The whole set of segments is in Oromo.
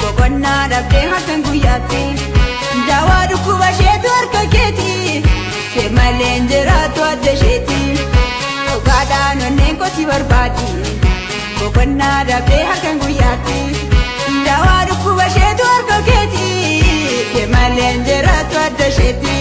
Bokonna dabde hakan guyyaatti dawaa dhukkuba isheetu harka keeti seemaleen jiraatu adda isheeti dhugaadhaan onneen kooti barbaadi bokonna dabde hakan guyyaatti dawaa dhukkuba isheetu harka keeti seemaleen jiraatu adda isheeti.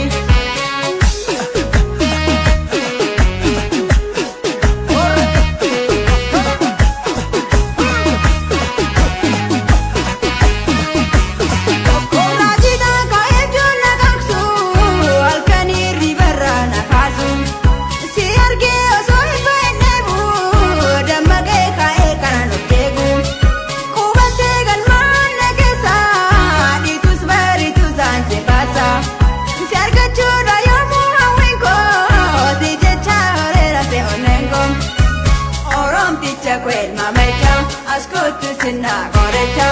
Ascoltu sinna gorecha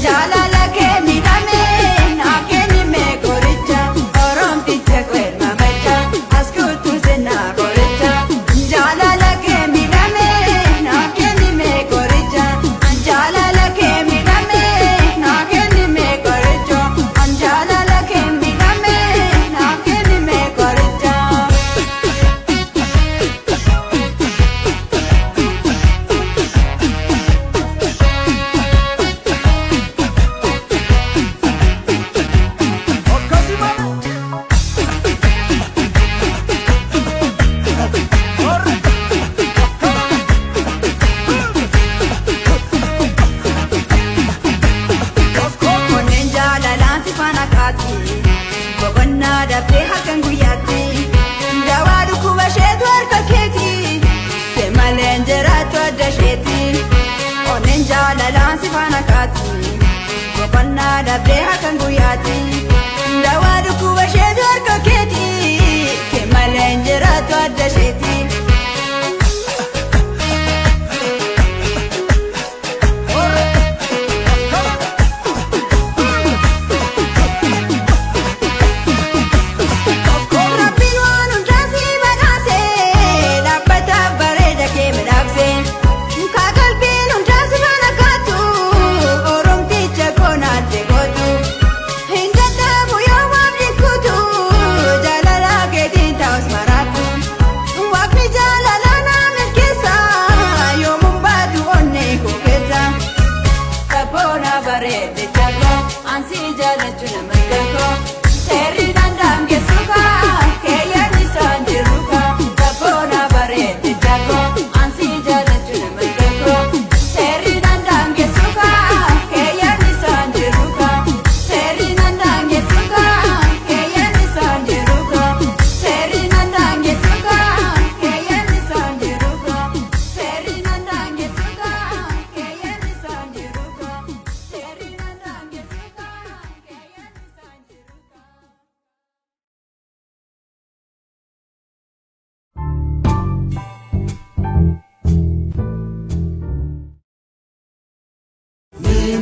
jalala ke midame na ke me gorecha orom tiche kwel mamacha ascoltu sinna gorecha jalala ke midame na ke me gorecha jalala ke midame na ke me gorecha jalala ke midame na ke me gorecha. Bokonna dabde hakan guyyaatti dawaa dhukkuba isheetu harka keeti seemaleen jiraatu adda isheeti onneen jaalalaan si faana kaati bokonna dabde hakan guyyaatti dawaa dhukkuba isheetu harka keeti seemaleen jiraatu adda isheeti.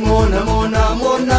Mona mona mona